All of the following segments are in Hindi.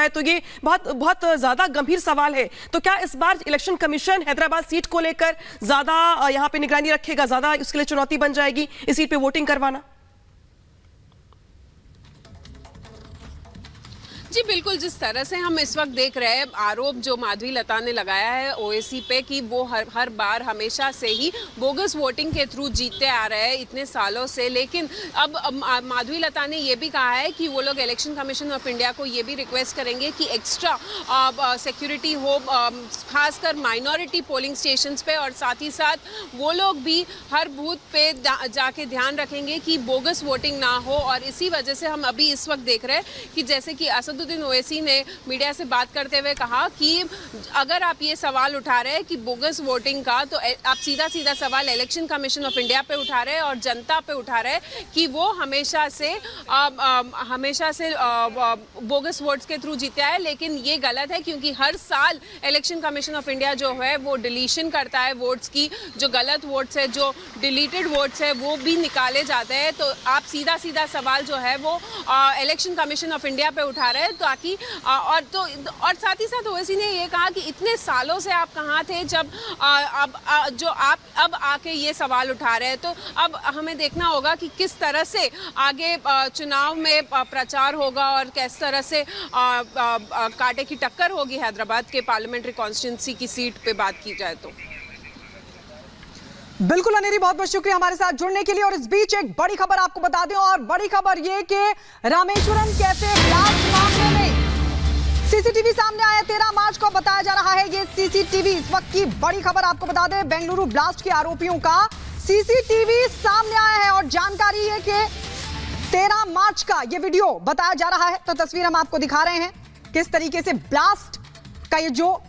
है, तो ये बहुत बहुत ज्यादा गंभीर सवाल है। तो क्या इस बार इलेक्शन कमीशन हैदराबाद सीट को लेकर ज्यादा यहाँ पे निगरानी रखेगा, ज्यादा उसके लिए चुनौती बन जाएगी इस सीट पे वोटिंग करवाना? जी बिल्कुल, जिस तरह से हम इस वक्त देख रहे हैं आरोप जो माधवी लता ने लगाया है ओवैसी पे कि वो हर बार हमेशा से ही बोगस वोटिंग के थ्रू जीतते आ रहे हैं इतने सालों से। लेकिन अब माधवी लता ने ये भी कहा है कि वो लोग इलेक्शन कमीशन ऑफ इंडिया को ये भी रिक्वेस्ट करेंगे कि एक्स्ट्रा सिक्योरिटी हो, खासकर माइनॉरिटी पोलिंग स्टेशंस पे, और साथ ही साथ वो लोग भी हर बूथ पे जाके ध्यान रखेंगे कि बोगस वोटिंग ना हो। और इसी वजह से हम अभी इस वक्त देख रहे हैं कि जैसे कि असदुद्दीन ओवैसी ने मीडिया से बात करते हुए कहा कि अगर आप ये सवाल उठा रहे हैं कि बोगस वोटिंग का, तो आप सीधा सीधा सवाल इलेक्शन कमीशन ऑफ इंडिया पे उठा रहे हैं और जनता पे उठा रहे हैं कि वो हमेशा से बोगस वोट्स के थ्रू जीता है। लेकिन ये गलत है, क्योंकि हर साल इलेक्शन कमीशन ऑफ इंडिया जो है वो डिलीशन करता है वोट्स की, जो गलत वोट्स है, जो डिलीटेड वोट्स है, वो भी निकाले जाते हैं। तो आप सीधा सीधा सवाल जो है वो इलेक्शन कमीशन ऑफ इंडिया पे उठा रहे हैं, ताकि और साथ ही साथ ओवैसी ने ये कहा कि इतने सालों से आप कहाँ थे जब अब आके ये सवाल उठा रहे हैं। तो अब हमें देखना होगा कि किस तरह से आगे चुनाव में प्रचार होगा और किस तरह से कांटे की टक्कर होगी हैदराबाद के पार्लियामेंट्री कॉन्स्टिट्यूंसी की सीट पे बात की जाए तो। बिल्कुल अनेरी, बहुत बहुत शुक्रिया हमारे साथ जुड़ने के लिए। और इस बीच एक बड़ी खबर आपको बता दें, और बड़ी खबर ये कि रामेश्वरम कैफे ब्लास्ट मामले में सीसीटीवी सामने आया। 13 मार्च को बताया जा रहा है ये सीसीटीवी। इस वक्त की बड़ी खबर आपको बता दें, बेंगलुरु ब्लास्ट के आरोपियों का सीसीटीवी सामने आया है और जानकारी है कि 13 मार्च का ये वीडियो बताया जा रहा है। तो तस्वीर हम आपको दिखा रहे हैं किस तरीके से ब्लास्ट का ये जो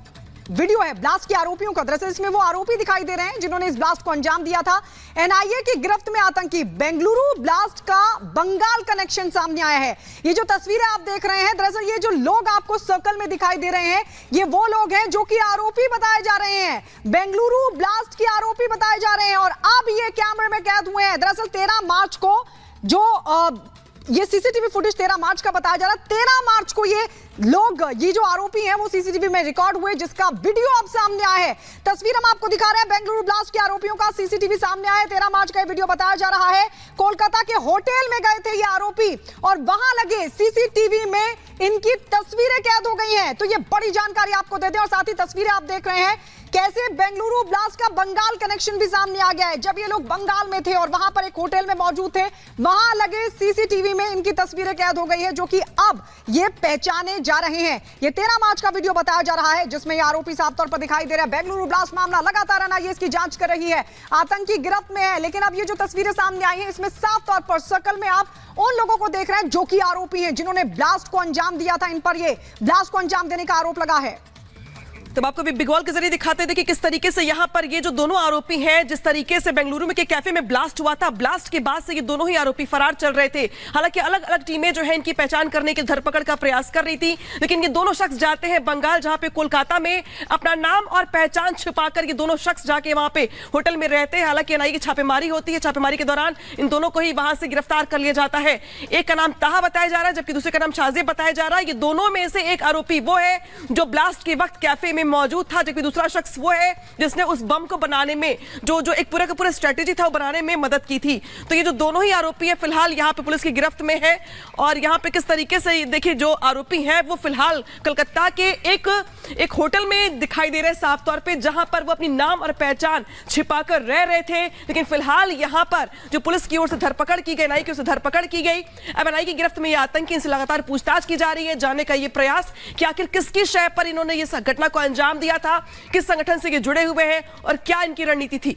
वीडियो है ब्लास्ट के आरोपियों का। दरअसल इसमें वो आरोपी दिखाई दे रहे हैं जिन्होंने इस ब्लास्ट को अंजाम दिया था। एनआईए की गिरफ्त में आतंकी। बेंगलुरु ब्लास्ट का बंगाल कनेक्शन सामने आया है। ये जो तस्वीरें आप देख रहे हैं, दरअसल ये जो लोग आपको सर्कल में दिखाई दे रहे हैं, ये वो लोग हैं जो कि आरोपी बताए जा रहे हैं, बेंगलुरु ब्लास्ट के आरोपी बताए जा रहे हैं और अब ये कैमरे में कैद हुए हैं। दरअसल 13 मार्च को जो ये सीसीटीवी फुटेज 13 मार्च का बताया जा रहा है, 13 मार्च को ये जो आरोपी हैं वो सीसीटीवी में रिकॉर्ड हुए, जिसका वीडियो अब सामने आया है। तस्वीर हम आपको दिखा रहे हैं, बेंगलुरु ब्लास्ट के आरोपियों का सीसीटीवी सामने आया है। 13 मार्च का ये वीडियो बताया जा रहा है। कोलकाता के होटल में गए थे ये आरोपी और वहां लगे सीसीटीवी में इनकी तस्वीरें कैद हो गई हैं। तो ये बड़ी जानकारी आपको देते हैं और साथ ही तस्वीरें आप देख रहे हैं कैसे बेंगलुरु ब्लास्ट का बंगाल कनेक्शन भी सामने आ गया है। जब ये लोग बंगाल में थे और वहां पर एक होटल में मौजूद थे, वहां लगे सीसीटीवी में इनकी तस्वीरें कैद हो गई है, जो कि अब ये पहचाने जा रहे हैं। ये 13 मार्च का वीडियो बताया जा रहा है जिसमें ये आरोपी साफ तौर पर दिखाई दे रहा है। बेंगलुरु ब्लास्ट मामला लगातार एनआईए इसकी जांच कर रही है, आतंकी गिरफ्त में है। लेकिन अब ये जो तस्वीरें सामने आई हैं, इसमें साफ तौर पर सर्कल में आप उन लोगों को देख रहे हैं जो कि आरोपी हैं, जिन्होंने ब्लास्ट को अंजाम दिया था। इन पर ये ब्लास्ट को अंजाम देने का आरोप लगा है। तो आपको बिग वॉल के जरिए दिखाते थे कि किस तरीके से यहाँ पर ये जो दोनों आरोपी हैं, जिस तरीके से बेंगलुरु में के कैफे में ब्लास्ट हुआ था, ब्लास्ट के बाद से ये दोनों ही आरोपी फरार चल रहे थे। हालांकि अलग अलग टीमें जो है इनकी पहचान करने की, धरपकड़ का प्रयास कर रही थी, लेकिन ये दोनों शख्स जाते हैं बंगाल, जहां पे कोलकाता में अपना नाम और पहचान छिपाकर ये दोनों शख्स जाके वहां पे होटल में रहते हैं। हालांकि एनआईए की छापेमारी होती है, छापेमारी के दौरान इन दोनों को ही वहां से गिरफ्तार कर लिया जाता है। एक का नाम ताहा बताया जा रहा है, जबकि दूसरे का नाम शाजिब बताया जा रहा है। ये दोनों में से एक आरोपी वो है जो ब्लास्ट के वक्त कैफे में मौजूद था, जबकि दूसरा शख्स वो है जिसने उस बम को बनाने में जो एक पूरा का पूरा स्ट्रेटेजी था वो बनाने में मदद की थी। तो ये जो दोनों ही आरोपी है फिलहाल यहाँ पे पुलिस की गिरफ्त में है। और यहाँ पे किस तरीके से देखिए, जो आरोपी हैं वो फिलहाल कलकत्ता के एक होटल में दिखाई दे रहे हैं साफ तौर पे, जहां पर वो अपनी नाम और पहचान छिपाकर रह रहे थे। लेकिन फिलहाल यहाँ पर जो पुलिस की ओर से धरपकड़ की गई, एनआईए की ओर से धरपकड़ की गई। अब एनआईए की गिरफ्त में ये आतंकी, इनसे लगातार पूछताछ की जा रही है, जानने का ये प्रयास कि आखिर किसकी शय पर इन्होंने ये घटना को अंजाम दिया था, किस संगठन से ये जुड़े हुए हैं और क्या इनकी रणनीति थी।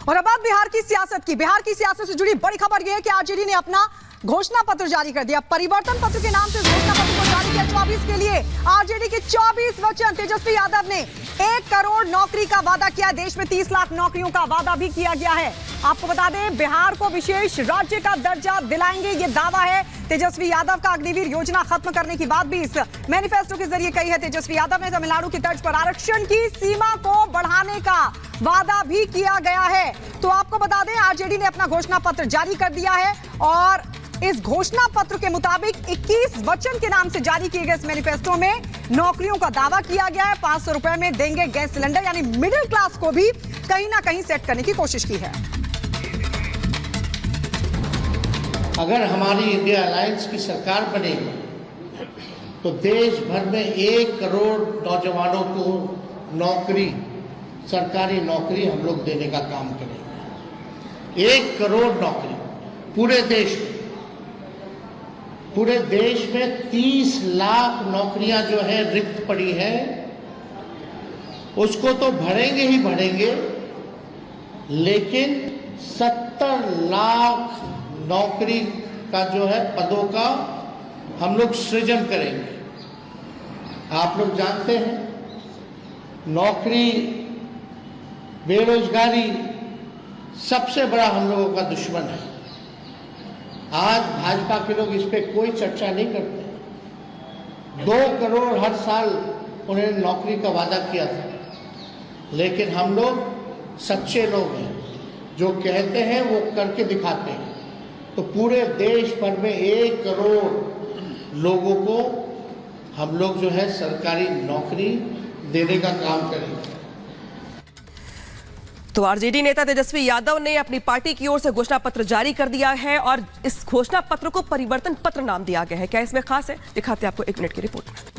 और अब बात बिहार की सियासत की। बिहार की सियासत से जुड़ी बड़ी खबर यह है कि आरजेडी ने अपना घोषणा पत्र जारी कर दिया। परिवर्तन पत्र के नाम से घोषणा पत्र को जारी किया 24 के लिए। आरजेडी के 24 वचन। तेजस्वी यादव ने 1 करोड़ नौकरी का वादा किया, देश में 30 लाख नौकरियों का वादा भी किया गया है। आपको बता दें, बिहार को विशेष राज्य का दर्जा दिलाएंगे, ये दावा है तेजस्वी यादव का। अग्निवीर योजना खत्म करने की बात भी इस मैनिफेस्टो के जरिए कही है तेजस्वी यादव ने। तमिलनाडु की तर्ज पर आरक्षण की सीमा को बढ़ाने का वादा भी किया गया है। तो आपको बता दें, आरजेडी ने अपना घोषणा पत्र जारी कर दिया है और इस घोषणा पत्र के मुताबिक 21 वचन के नाम से जारी किए गए इस मैनिफेस्टो में नौकरियों का दावा किया गया है। 500 रुपए में देंगे गैस सिलेंडर, यानी मिडिल क्लास को भी कहीं ना कहीं सेट करने की कोशिश की है। अगर हमारी इंडिया अलायंस की सरकार बनेगी तो देश भर में 1 करोड़ नौजवानों को नौकरी, सरकारी नौकरी हम लोग देने का काम करेंगे। 1 करोड़ नौकरी पूरे देश में। पूरे देश में 30 लाख नौकरियां जो है रिक्त पड़ी है, उसको तो भरेंगे ही भरेंगे, लेकिन 70 लाख नौकरी का जो है पदों का हम लोग सृजन करेंगे। आप लोग जानते हैं नौकरी, बेरोजगारी सबसे बड़ा हम लोगों का दुश्मन है। आज भाजपा के लोग इस पे कोई चर्चा नहीं करते। 2 करोड़ हर साल उन्होंने नौकरी का वादा किया था, लेकिन हम लोग सच्चे लोग हैं, जो कहते हैं वो करके दिखाते हैं। तो पूरे देश भर में 1 करोड़ लोगों को हम लोग जो है सरकारी नौकरी देने का काम करेंगे। तो आरजेडी नेता तेजस्वी यादव ने अपनी पार्टी की ओर से घोषणा पत्र जारी कर दिया है और इस घोषणा पत्र को परिवर्तन पत्र नाम दिया गया है। क्या इसमें खास है, दिखाते हैं आपको 1 मिनट की रिपोर्ट में।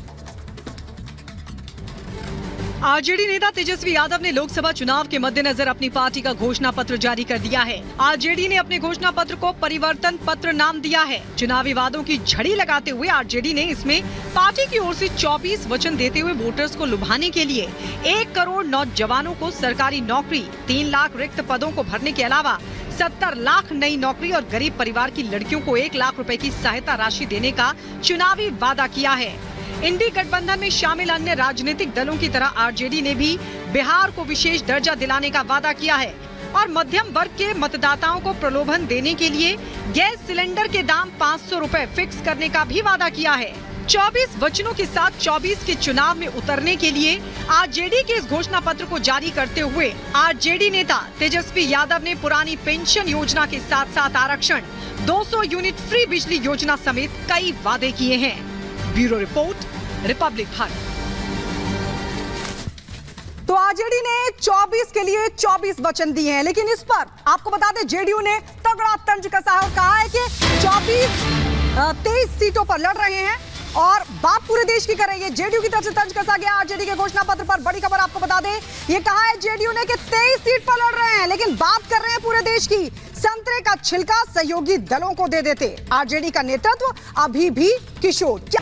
आरजेडी नेता तेजस्वी यादव ने लोकसभा चुनाव के मद्देनजर अपनी पार्टी का घोषणा पत्र जारी कर दिया है। आरजेडी ने अपने घोषणा पत्र को परिवर्तन पत्र नाम दिया है। चुनावी वादों की झड़ी लगाते हुए आरजेडी ने इसमें पार्टी की ओर से 24 वचन देते हुए वोटर्स को लुभाने के लिए 1 करोड़ नौजवानों को सरकारी नौकरी, 3 लाख रिक्त पदों को भरने के अलावा 70 लाख नई नौकरी और गरीब परिवार की लड़कियों को 1 लाख रुपए की सहायता राशि देने का चुनावी वादा किया है। इंडी गठबंधन में शामिल अन्य राजनीतिक दलों की तरह आरजेडी ने भी बिहार को विशेष दर्जा दिलाने का वादा किया है और मध्यम वर्ग के मतदाताओं को प्रलोभन देने के लिए गैस सिलेंडर के दाम 500 रुपए फिक्स करने का भी वादा किया है। 24 वचनों के साथ 24 के चुनाव में उतरने के लिए आरजेडी के इस घोषणा पत्र को जारी करते हुए आरजेडी नेता तेजस्वी यादव ने पुरानी पेंशन योजना के साथ साथ आरक्षण, 200 यूनिट फ्री बिजली योजना समेत कई वादे किए हैं। Bureau report, Republic Bharat. तो आरजेडी ने 24 के लिए 24 वचन दिए हैं, लेकिन इस पर आपको बता दें जेडीयू ने तगड़ा तंज कसा है और कहा है कि 23 सीटों पर लड़ रहे हैं और बात पूरे देश की करेंगे। जेडीयू की तरफ से तंज कसा गया आरजेडी के घोषणा पत्र पर। बड़ी खबर आपको बता दें, ये कहा है जेडीयू ने कि 23 सीट पर लड़ रहे हैं, लेकिन बात कर रहे हैं पूरे देश की। संतरे का छिलका सहयोगी दलों को दे देते। आरजेडी का नेतृत्व अभी भी किशोर। क्या